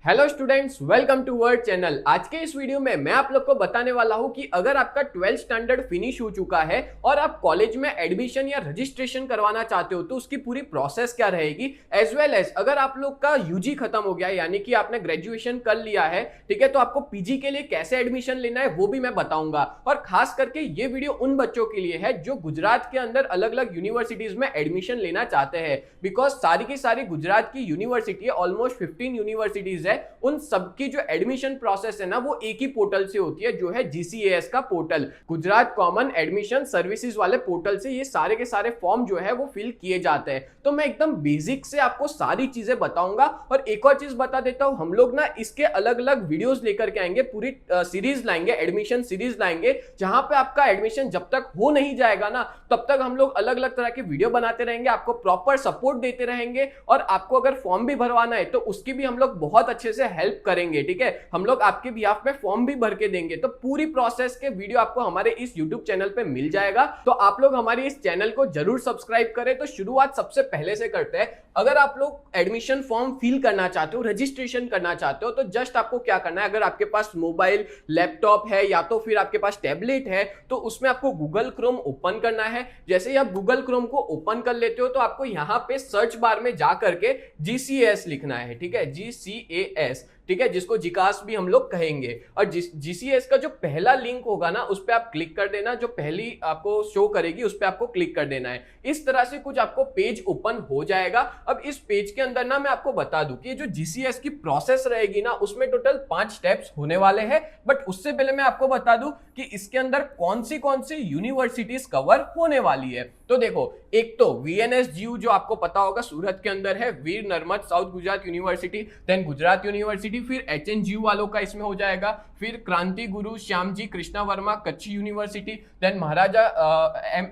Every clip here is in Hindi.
Hello students, welcome to word channel. आज के इस वीडियो में मैं आप लोग को बताने वाला हूं कि अगर आपका 12th स्टैंडर्ड फिनिश हो चुका है और आप कॉलेज में एडमिशन या रजिस्ट्रेशन करवाना चाहते हो तो उसकी पूरी प्रोसेस क्या रहेगी, एज वेल एज अगर आप लोग का यूजी खत्म हो गया यानी कि आपने ग्रेजुएशन कर लिया है, ठीक है, तो आपको पीजी के लिए कैसे एडमिशन लेना है वो भी मैं बताऊंगा। और खास करके ये वीडियो उन बच्चों के लिए है जो गुजरात के अंदर अलग अलग यूनिवर्सिटीज में एडमिशन लेना चाहते हैं, बिकॉज सारी की सारी गुजरात की यूनिवर्सिटी है, ऑलमोस्ट 15 यूनिवर्सिटीज है। उन सबकी जो एडमिशन प्रोसेस है ना वो एक ही पोर्टल से होती है, जो है जीसीएएस का portal, Gujarat common admission services वाले पोर्टल से ये सारे के सारे फॉर्म जो है वो फिल किए जाते हैं। तो मैं एकदम बेसिक से आपको सारी चीजें बताऊंगा। और एक और चीज बता देता हूं, हम लोग ना इसके अलग अलग वीडियोस लेकर के आएंगे, पूरी सीरीज लाएंगे, एडमिशन सीरीज लाएंगे, जहां पे आपका एडमिशन जब तक हो नहीं जाएगा ना तब तक हम लोग अलग अलग तरह के वीडियो बनाते रहेंगे, आपको प्रॉपर सपोर्ट देते रहेंगे। और आपको अगर फॉर्म भी भरवाना है तो उसकी भी हम लोग बहुत अच्छे से हेल्प करेंगे, ठीक है। हम लोग आपके बिहाफ पे फॉर्म भी भर के देंगे। तो पूरी प्रोसेस के वीडियो आपको हमारे इस YouTube चैनल पे मिल जाएगा। तो आप लोग हमारे इस चैनल को जरूर सब्सक्राइब करें। तो शुरुआत सबसे पहले से करते हैं। अगर आप लोग एडमिशन फॉर्म फिल करना चाहते हो, रजिस्ट्रेशन करना चाहते हो, तो जस्ट आपको क्या करना है, अगर आपके पास मोबाइल, लैपटॉप है या तो फिर आपके पास टैबलेट है तो उसमें आपको गूगल क्रोम ओपन करना है। जैसे ही आप गूगल क्रोम को ओपन कर लेते हो तो आपको यहां पे सर्च बार में जा करके जीसीएस लिखना है, ठीक है, जीसीएएस, ठीक है, जिसको जिकास भी हम लोग कहेंगे। और जीसीएस का जो पहला लिंक होगा ना उस पे आप क्लिक कर देना, जो पहली आपको शो करेगी उस पे आपको क्लिक कर देना है। इस तरह से कुछ आपको पेज ओपन हो जाएगा। अब इस पेज के अंदर ना मैं आपको बता दूं कि जो जीसीएस की प्रोसेस रहेगी ना उसमें टोटल 5 स्टेप्स होने वाले हैं। बट उससे पहले मैं आपको बता दूं कि इसके अंदर कौन सी यूनिवर्सिटीज कवर होने वाली है। तो देखो, एक तो वीएनएसजीयू जो आपको पता होगा सूरत के अंदर है, Veer Narmad south Gujarat university, then Gujarat university, फिर एचएनजीयू वालों का इसमें हो जाएगा, फिर क्रांति गुरु श्यामजी कृष्णा वर्मा कच्ची यूनिवर्सिटी, देन महाराजा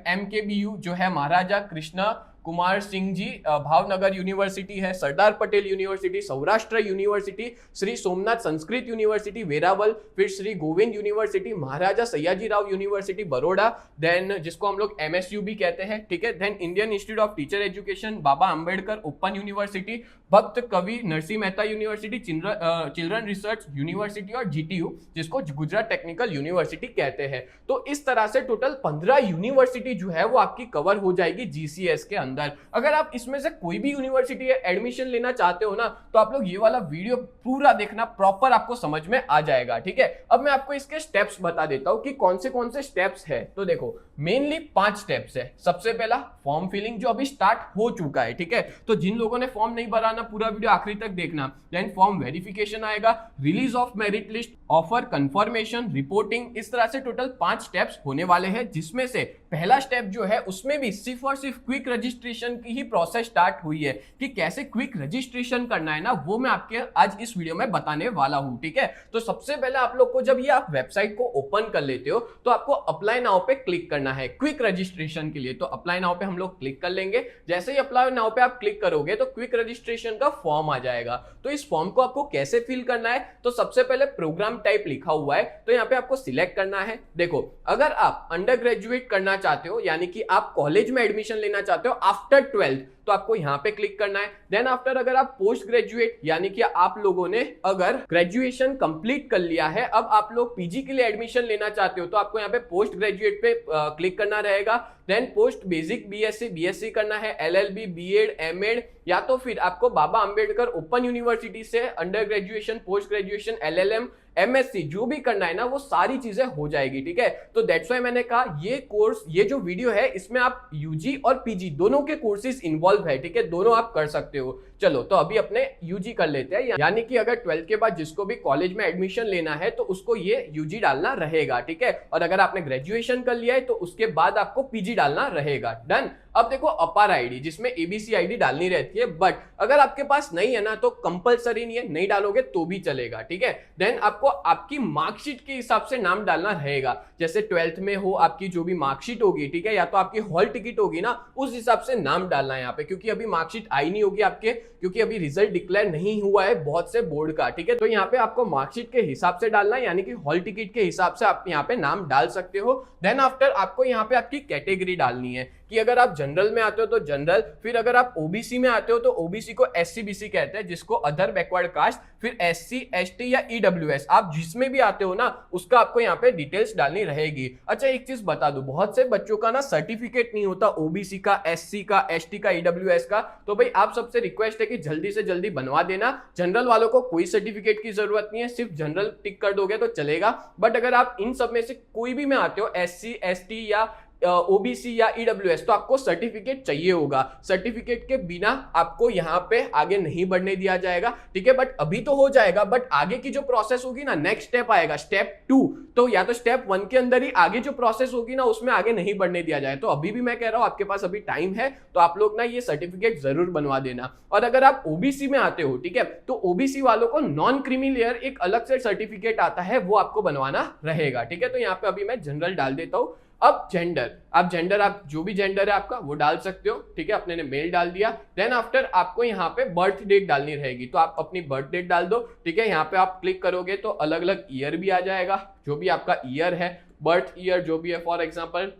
एमकेबीयू जो है महाराजा कृष्णा कुमार सिंह जी भावनगर यूनिवर्सिटी है, Sardar Patel university, Saurashtra university, Shri Somnath Sanskrit university Veraval, फिर Shri Govind university, Maharaja Sayajirao university Baroda, then जिसको हम लोग एमएसयू भी कहते हैं, ठीक है, then Indian Institute of teacher education Baba Ambedkar open university, Bhakt Kavi Narsinh Mehta university, children research university और जीटीयू जिसको गुजरात टेक्निकल यूनिवर्सिटी कहते हैं। तो इस तरह से टोटल 15 यूनिवर्सिटी जो है वो आपकी कवर हो जाएगी जीसीएस के अंदर। अगर आप इसमें से कोई भी यूनिवर्सिटी एडमिशन लेना चाहते हो ना तो आप लोग ये वाला वीडियो पूरा देखना, प्रॉपर आपको समझ में आ जाएगा, ठीक है। अब मैं आपको इसके स्टेप्स बता देता हूं कि कौन से स्टेप्स है। तो देखो, मेनली 5 स्टेप्स है। सबसे पहला फॉर्म फिलिंग जो अभी स्टार्ट हो चुका है, ठीक है। तो जिन लोगों ने फॉर्म नहीं भरा ना पूरा वीडियो आखिरी तक देखना। देन फॉर्म वेरिफिकेशन आएगा, release of merit list, offer confirmation, reporting, इस तरह से टोटल 5 स्टेप्स होने वाले हैं, जिसमें से पहला स्टेप जो है उसमें भी सिर्फ और सिर्फ क्विक रजिस्ट्रेशन की ही प्रोसेस स्टार्ट हुई है। कि कैसे क्विक रजिस्ट्रेशन करना है ना वो मैं आपके आज इस वीडियो में बताने वाला हूं, ठीक है। तो सबसे पहले आप लोग को जब ये आप वेबसाइट को ओपन कर लेते हो तो आपको अप्लाई नाउ पे क्लिक करना है क्विक रजिस्ट्रेशन के लिए। तो अप्लाई नाउ पे हम लोग क्लिक कर लेंगे। जैसे ही अप्लाई नाउ पे आप क्लिक करोगे तो क्विक रजिस्ट्रेशन का फॉर्म आ जाएगा। तो इस फॉर्म को आपको कैसे फिल करना है, तो सबसे पहले प्रोग्राम टाइप लिखा हुआ है तो यहाँ पे आपको सिलेक्ट करना है। देखो, अगर आप अंडर ग्रेजुएट करना चाहते हो यानी कि आप कॉलेज में एडमिशन लेना चाहते हो आफ्टर 12th तो आपको यहां पे क्लिक करना है। देन आफ्टर अगर आप पोस्ट ग्रेजुएट यानी कि आप लोगों ने अगर ग्रेजुएशन कंप्लीट कर लिया है, अब आप लोग पीजी के लिए एडमिशन लेना चाहते हो तो आपको यहां पे पोस्ट ग्रेजुएट पे क्लिक करना रहेगा। देन पोस्ट बेसिक बीएससी करना है, एलएलबी, बीएड, एमएड, या तो फिर आपको बाबा अंबेडकर ओपन यूनिवर्सिटी से under graduation, post graduation, LLM, MSc जो भी करना है ना वो सारी चीजें हो जाएगी, ठीक है। तो दैट्स व्हाई मैंने कहा ये कोर्स, ये जो वीडियो है इसमें आप यूजी और पीजी दोनों के कोर्सेज इन्वॉल्व है, ठीक है, दोनों आप कर सकते हो। चलो तो अभी अपने यूजी कर लेते हैं, यानी कि अगर 12th के बाद जिसको भी कॉलेज में एडमिशन लेना है तो उसको ये यूजी डालना रहेगा, ठीक है। और अगर आपने ग्रेजुएशन कर लिया है तो उसके बाद आपको पीजी डालना रहेगा। डन। अब देखो, अपार आईडी जिसमें एबीसी आईडी डालनी रहती है, बट अगर आपके पास नहीं है ना तो कंपलसरी नहीं है, नहीं डालोगे तो भी चलेगा, ठीक है। देन आपको आपकी मार्कशीट के हिसाब से नाम डालना रहेगा। जैसे 12th में हो आपकी जो भी मार्कशीट होगी, ठीक है, या तो आपकी हॉल टिकट होगी ना उस हिसाब से नाम डालना है यहाँ पे, क्योंकि अभी मार्कशीट आई नहीं होगी आपके, क्योंकि अभी रिजल्ट डिक्लेयर नहीं हुआ है बहुत से बोर्ड का, ठीक है। तो यहाँ पे आपको मार्कशीट के हिसाब से डालना है, यानी कि हॉल टिकट के हिसाब से आप यहाँ पे नाम डाल सकते हो। देन आफ्टर आपको यहाँ पे आपकी कैटेगरी डालनी है कि अगर आप जनरल में आते हो तो जनरल, फिर अगर आप ओबीसी में आते हो तो ओबीसी को एससी-बीसी कहते हैं, जिसको अदर बैकवर्ड कास्ट, फिर एससी, एसटी या ईडब्ल्यूएस, आप जिसमें भी आते हो ना उसका आपको यहाँ पे डिटेल्स डालनी रहेगी। अच्छा एक चीज बता दूं, बहुत से बच्चों का ना सर्टिफिकेट नहीं होता ओबीसी का, एससी का, एसटी का, ईडब्ल्यूएस का, तो भाई आप सबसे रिक्वेस्ट है कि जल्दी से जल्दी बनवा देना। जनरल वालों को कोई सर्टिफिकेट की जरूरत नहीं है, सिर्फ जनरल टिक कर दोगे तो चलेगा। बट अगर आप इन सब में से कोई भी में आते हो, एससी, एसटी या ओबीसी या ईडब्ल्यूएस, तो आपको सर्टिफिकेट चाहिए होगा। सर्टिफिकेट के बिना आपको यहाँ पे आगे नहीं बढ़ने दिया जाएगा, ठीक है। बट अभी तो हो जाएगा, बट आगे की जो प्रोसेस होगी ना, नेक्स्ट स्टेप आएगा स्टेप 2, तो या तो स्टेप 1 के अंदर ही आगे जो प्रोसेस होगी ना उसमें आगे नहीं बढ़ने दिया जाए। तो अभी भी मैं कह रहा हूं आपके पास अभी टाइम है, तो आप लोग ना ये सर्टिफिकेट जरूर बनवा देना। और अगर आप ओबीसी में आते हो, ठीक है, तो ओबीसी वालों को नॉन क्रीमी लेयर एक अलग से सर्टिफिकेट आता है, वो आपको बनवाना रहेगा, ठीक है। तो यहाँ पे अभी मैं जनरल डाल देता हूं। अब जेंडर, आप जो भी जेंडर है आपका वो डाल सकते हो, ठीक है। अपने ने मेल डाल दिया, देन आफ्टर आपको यहाँ पे बर्थ डेट डालनी रहेगी, तो आप अपनी बर्थ डेट डाल दो, ठीक है। यहाँ पे आप क्लिक करोगे तो अलग अलग ईयर भी आ जाएगा, जो भी आपका ईयर है, बर्थ ईयर जो भी है, फॉर एग्जाम्पल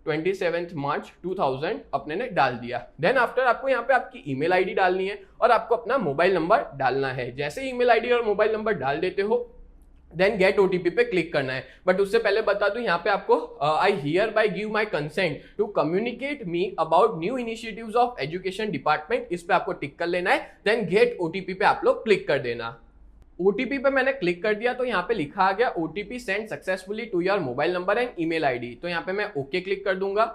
27 मार्च 2000 अपने ने डाल दिया। देन आफ्टर आपको यहाँ पे आपकी ईमेल आईडी डालनी है और आपको अपना मोबाइल नंबर डालना है। जैसे ईमेल आईडी और मोबाइल नंबर डाल देते हो, देन गेट ओटीपी पे क्लिक करना है। बट उससे पहले बता दूं, यहाँ पे आपको I hereby give my consent to communicate me about new initiatives of education department, इस पे आपको टिक कर लेना है। देन गेट ओटीपी पे आप लोग क्लिक कर देना। ओटीपी पे मैंने क्लिक कर दिया तो यहाँ पे लिखा आ गया OTP send successfully to your mobile number and email ID, तो यहाँ पे मैं ओके क्लिक कर दूंगा।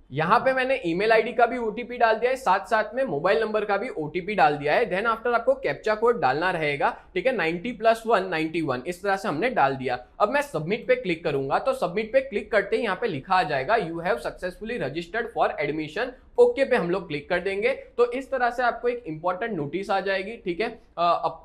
यहाँ पे मैंने ईमेल आईडी का भी ओटीपी डाल दिया है, साथ साथ में मोबाइल नंबर का भी ओटीपी डाल दिया है। देन आफ्टर आपको कैप्चा कोड डालना रहेगा, ठीक है, 90+1 91, इस तरह से हमने डाल दिया। अब मैं सबमिट पे क्लिक करूंगा, तो सबमिट पे क्लिक करते ही यहाँ पे लिखा आ जाएगा you have successfully registered for admission, okay पे हम लोग क्लिक कर देंगे। तो इस तरह से आपको एक इंपॉर्टेंट नोटिस आ जाएगी, ठीक है।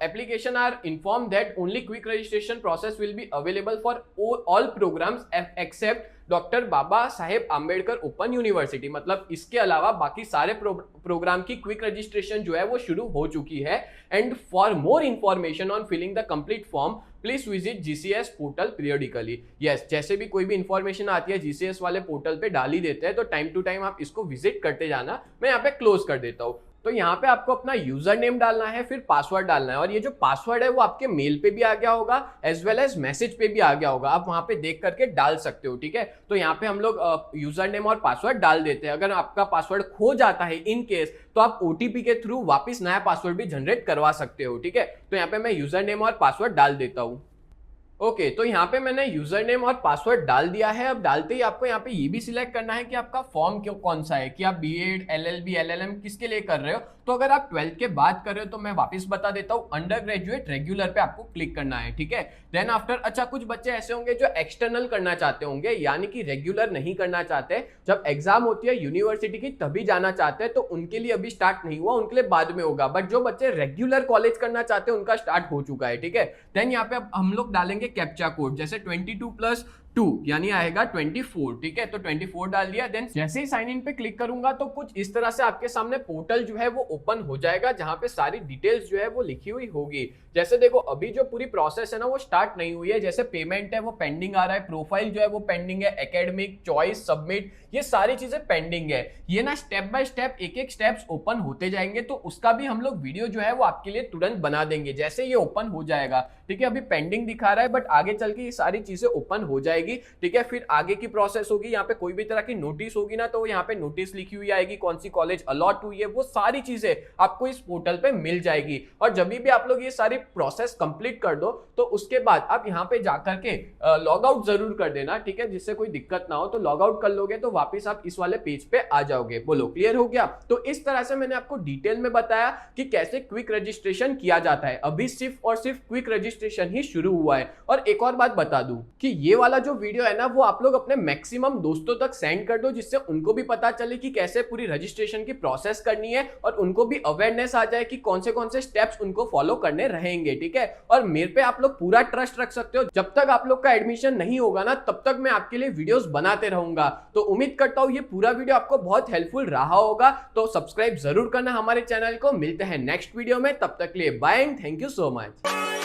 Application are inform that only quick registration process will be available for all programmes except doctor Baba Saheb Ambedkar open university, मतलब इसके अलावा बाकी सारे प्रोग्राम की क्विक रजिस्ट्रेशन जो है वो शुरू हो चुकी है। And for more information on filling the complete form please visit GCS portal periodically. Yes, जैसे भी कोई भी इंफॉर्मेशन आती है जीसीएस वाले पोर्टल पे डाल ही देते हैं, तो टाइम टू टाइम आप इसको विजिट करते जाना। मैं यहाँ पे क्लोज कर देता हूँ। तो यहाँ पे आपको अपना यूजर नेम डालना है, फिर पासवर्ड डालना है, और ये जो पासवर्ड है वो आपके मेल पे भी आ गया होगा एज वेल एज मैसेज पे भी आ गया होगा, आप वहां पे देख करके डाल सकते हो, ठीक है। तो यहाँ पे हम लोग यूजर नेम और पासवर्ड डाल देते हैं। अगर आपका पासवर्ड खो जाता है इन केस, तो आप ओटीपी के थ्रू वापस नया पासवर्ड भी जनरेट करवा सकते हो, ठीक है। तो यहाँ पे मैं यूजर नेम और पासवर्ड डाल देता हूँ। ओके, तो यहाँ पे मैंने यूजर नेम और पासवर्ड डाल दिया है। अब डालते ही आपको यहाँ पे ये भी सिलेक्ट करना है कि आपका फॉर्म क्यों कौन सा है, कि आप बीएड, एलएलबी, एलएलएम किसके लिए कर रहे हो। तो अगर आप 12th के बाद कर रहे हो तो मैं वापस बता देता हूँ, अंडर ग्रेजुएट रेगुलर पे आपको क्लिक करना है, ठीक है। देन आफ्टर, अच्छा कुछ बच्चे ऐसे होंगे जो एक्सटर्नल करना चाहते होंगे, यानी कि रेगुलर नहीं करना चाहते, जब एग्जाम होती है यूनिवर्सिटी की तभी जाना चाहते हैं, तो उनके लिए अभी स्टार्ट नहीं हुआ, उनके लिए बाद में होगा। बट जो बच्चे रेगुलर कॉलेज करना चाहते हैं उनका स्टार्ट हो चुका है, ठीक है। देन यहाँ पे अब हम लोग डालेंगे कैप्चा कोड, जैसे 22+2 यानी आएगा 24, ठीक है। तो 24 डाल दिया। देन जैसे ही साइन इन पे क्लिक करूंगा तो कुछ इस तरह से आपके सामने पोर्टल जो है वो ओपन हो जाएगा, जहां पे सारी डिटेल्स जो है वो लिखी हुई होगी। जैसे देखो अभी जो पूरी प्रोसेस है ना वो स्टार्ट नहीं हुई है, जैसे पेमेंट है वो पेंडिंग आ रहा है, प्रोफाइल जो है वो पेंडिंग है, एकेडमिक चॉइस, सबमिट, ये सारी चीजें पेंडिंग है। ये ना स्टेप बाय स्टेप एक एक स्टेप्स ओपन होते जाएंगे, तो उसका भी हम लोग वीडियो जो है वो आपके लिए तुरंत बना देंगे जैसे ये ओपन हो जाएगा, ठीक है। अभी पेंडिंग दिखा रहा है, बट आगे चल के ये सारी चीजें ओपन हो जाएगी, ठीक है। फिर आगे की प्रोसेस होगी, यहाँ पे कोई भी तरह की नोटिस होगी ना तो यहाँ पे नोटिस लिखी हुई आएगी, कौन सी कॉलेज अलॉट हुई है, वो सारी चीजें आपको इस पोर्टल पे मिल जाएगी। और जब भी आप लोग ये सारी प्रोसेस कंप्लीट कर दो तो उसके बाद आप यहाँ पे जाकर के लॉग आउट जरूर कर देना, ठीक है, जिससे कोई दिक्कत ना हो। तो लॉग आउट कर लोगे तो वापस आप इस वाले पेज पे आ जाओगे। बोलो क्लियर हो गया? तो इस तरह से मैंने आपको डिटेल में बताया कि कैसे क्विक रजिस्ट्रेशन किया जाता है। अभी सिर्फ और सिर्फ क्विक रजिस्ट्रेशन ही शुरू हुआ है। और एक और बात बता दूं कि ये वाला जो वीडियो है ना वो आप लोग अपने मैक्सिमम दोस्तों तक सेंड कर दो, जिससे उनको भी पता चले कि कैसे पूरी रजिस्ट्रेशन की प्रोसेस करनी है और उनको भी अवेयरनेस आ जाए कि कौन से स्टेप्स उनको फॉलो करने रहेंगे, ठीक है। और मेरे पे आप लोग पूरा ट्रस्ट रख सकते हो, जब तक आप लोग का एडमिशन नहीं होगा ना तब तक मैं आपके लिए वीडियोस बनाते रहूंगा। तो उम्मीद करता हूं ये पूरा वीडियो आपको बहुत हेल्पफुल रहा होगा। तो सब्सक्राइब जरूर करना हमारे चैनल को। मिलते हैं नेक्स्ट वीडियो में, तब तक के लिए bye and thank you so much.